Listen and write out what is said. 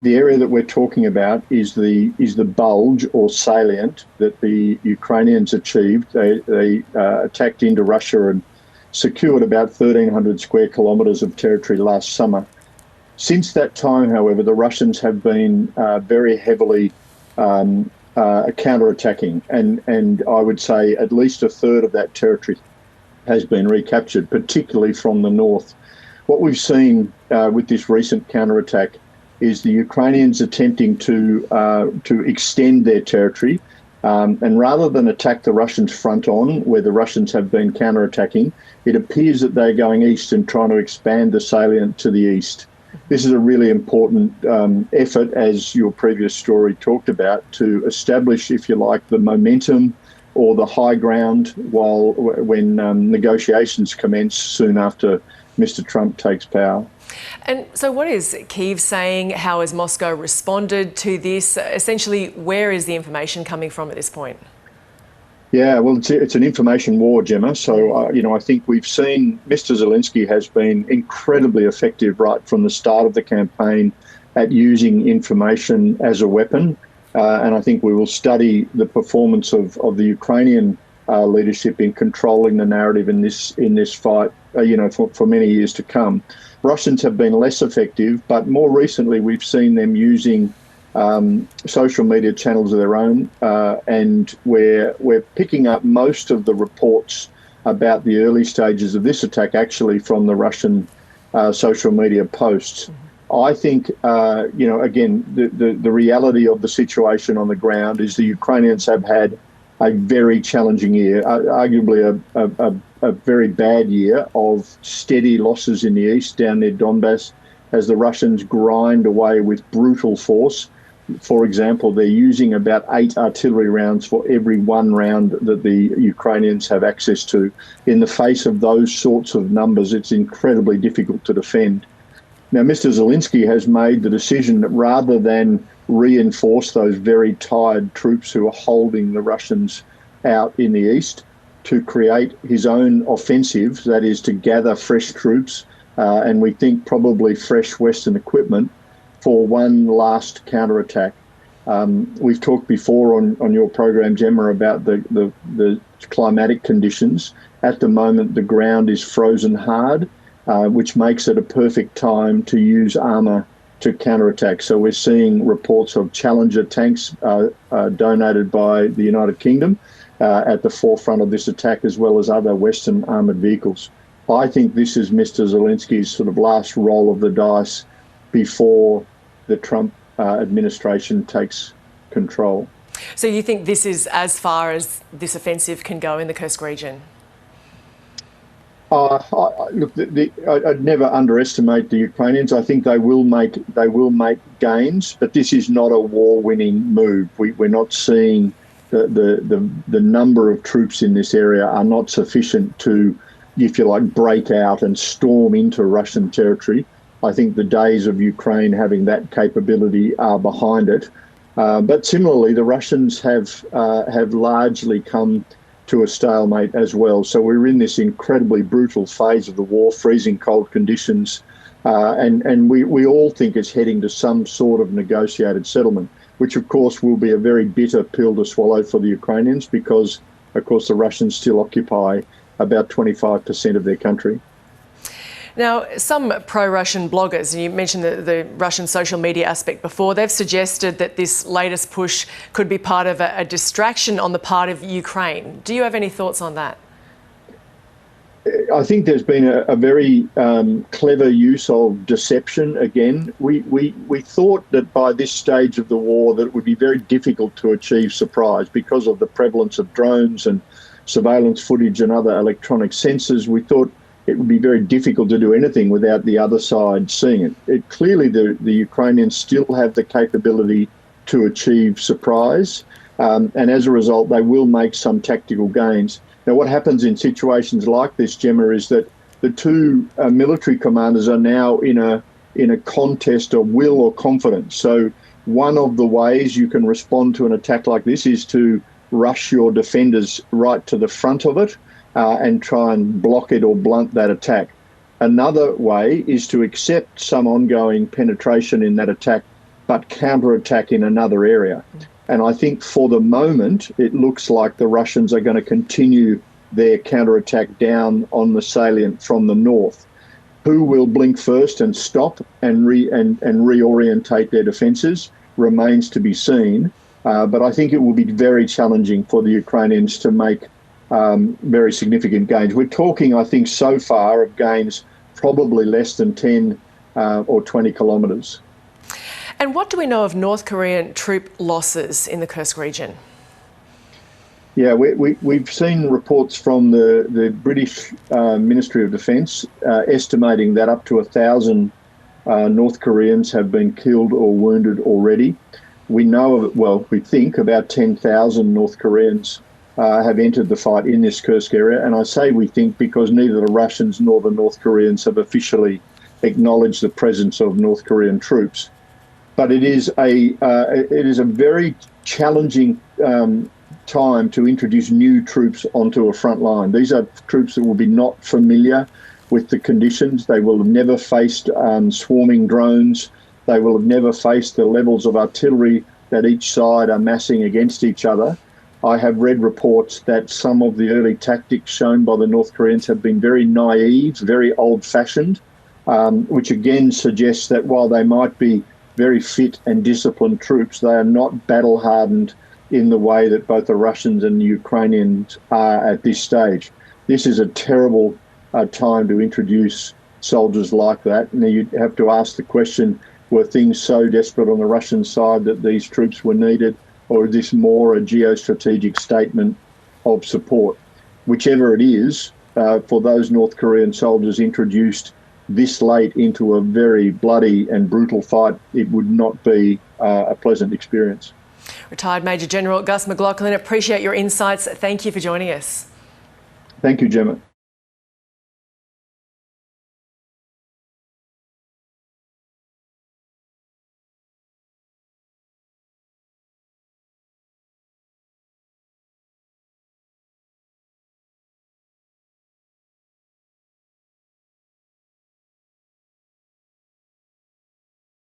The area that we're talking about is the bulge or salient that the Ukrainians achieved. They attacked into Russia and secured about 1,300 square kilometres of territory last summer. Since that time, however, the Russians have been very heavily counter-attacking, and I would say at least a third of that territory has been recaptured, particularly from the north. What we've seen with this recent counterattack is the Ukrainians attempting to extend their territory, and rather than attack the Russians front on, where the Russians have been counterattacking, it appears that they're going east and trying to expand the salient to the east. This is a really important effort, as your previous story talked about, to establish, if you like, the momentum or the high ground when negotiations commence soon after Mr. Trump takes power. And so what is Kyiv saying? How has Moscow responded to this? Essentially, where is the information coming from at this point? Yeah, well, it's an information war, Gemma. So, I think we've seen Mr. Zelensky has been incredibly effective right from the start of the campaign at using information as a weapon. And I think we will study the performance of the Ukrainian leadership in controlling the narrative in this fight, for many years to come. Russians have been less effective, but more recently we've seen them using social media channels of their own, and we're picking up most of the reports about the early stages of this attack actually from the Russian social media posts. I think, again, the reality of the situation on the ground is the Ukrainians have had a very challenging year, arguably a very bad year of steady losses in the east down near Donbass as the Russians grind away with brutal force. For example, they're using about 8 artillery rounds for every 1 round that the Ukrainians have access to. In the face of those sorts of numbers, it's incredibly difficult to defend. Now, Mr. Zelensky has made the decision that rather than reinforce those very tired troops who are holding the Russians out in the east, to create his own offensive, that is to gather fresh troops, and we think probably fresh Western equipment, for one last counterattack. We've talked before on your program, Gemma, about the climatic conditions. At the moment, the ground is frozen hard, which makes it a perfect time to use armour to counterattack. So we're seeing reports of Challenger tanks donated by the United Kingdom at the forefront of this attack, as well as other Western armoured vehicles. I think this is Mr. Zelensky's sort of last roll of the dice before the Trump administration takes control. So you think this is as far as this offensive can go in the Kursk region? Look, I'd never underestimate the Ukrainians. I think they will make gains, but this is not a war-winning move. We're not seeing the number of troops in this area are not sufficient to, if you like, break out and storm into Russian territory. I think the days of Ukraine having that capability are behind it. But similarly, the Russians have largely come to a stalemate as well. So we're in this incredibly brutal phase of the war, freezing cold conditions, and we all think it's heading to some sort of negotiated settlement, which of course will be a very bitter pill to swallow for the Ukrainians because, of course, the Russians still occupy about 25% of their country. Now, some pro-Russian bloggers, and you mentioned the Russian social media aspect before, they've suggested that this latest push could be part of a distraction on the part of Ukraine. Do you have any thoughts on that? I think there's been a very clever use of deception again. We thought that by this stage of the war that it would be very difficult to achieve surprise because of the prevalence of drones and surveillance footage and other electronic sensors. We thought it would be very difficult to do anything without the other side seeing it. Clearly, the Ukrainians still have the capability to achieve surprise, and as a result, they will make some tactical gains. Now, what happens in situations like this, Gemma, is that the two military commanders are now in a contest of will or confidence. So one of the ways you can respond to an attack like this is to rush your defenders right to the front of it, and try and block it or blunt that attack. Another way is to accept some ongoing penetration in that attack but counterattack in another area. And I think for the moment, it looks like the Russians are going to continue their counterattack down on the salient from the north. Who will blink first and stop and reorientate their defences remains to be seen. But I think it will be very challenging for the Ukrainians to make very significant gains. We're talking, I think, so far of gains probably less than 10 or 20 kilometres. And what do we know of North Korean troop losses in the Kursk region? Yeah, we've seen reports from the British Ministry of Defence estimating that up to 1,000 North Koreans have been killed or wounded already. We know, we think about 10,000 North Koreans have entered the fight in this Kursk area. And I say we think because neither the Russians nor the North Koreans have officially acknowledged the presence of North Korean troops. But it is a very challenging time to introduce new troops onto a front line. These are troops that will be not familiar with the conditions. They will have never faced swarming drones. They will have never faced the levels of artillery that each side are massing against each other. I have read reports that some of the early tactics shown by the North Koreans have been very naive, very old-fashioned, which again suggests that while they might be very fit and disciplined troops, they are not battle-hardened in the way that both the Russians and the Ukrainians are at this stage. This is a terrible time to introduce soldiers like that. And you have to ask the question, were things so desperate on the Russian side that these troops were needed, or is this more a geostrategic statement of support? Whichever it is, for those North Korean soldiers introduced this late into a very bloody and brutal fight, it would not be a pleasant experience. Retired Major-General Gus McLachlan, appreciate your insights. Thank you for joining us. Thank you, Gemma.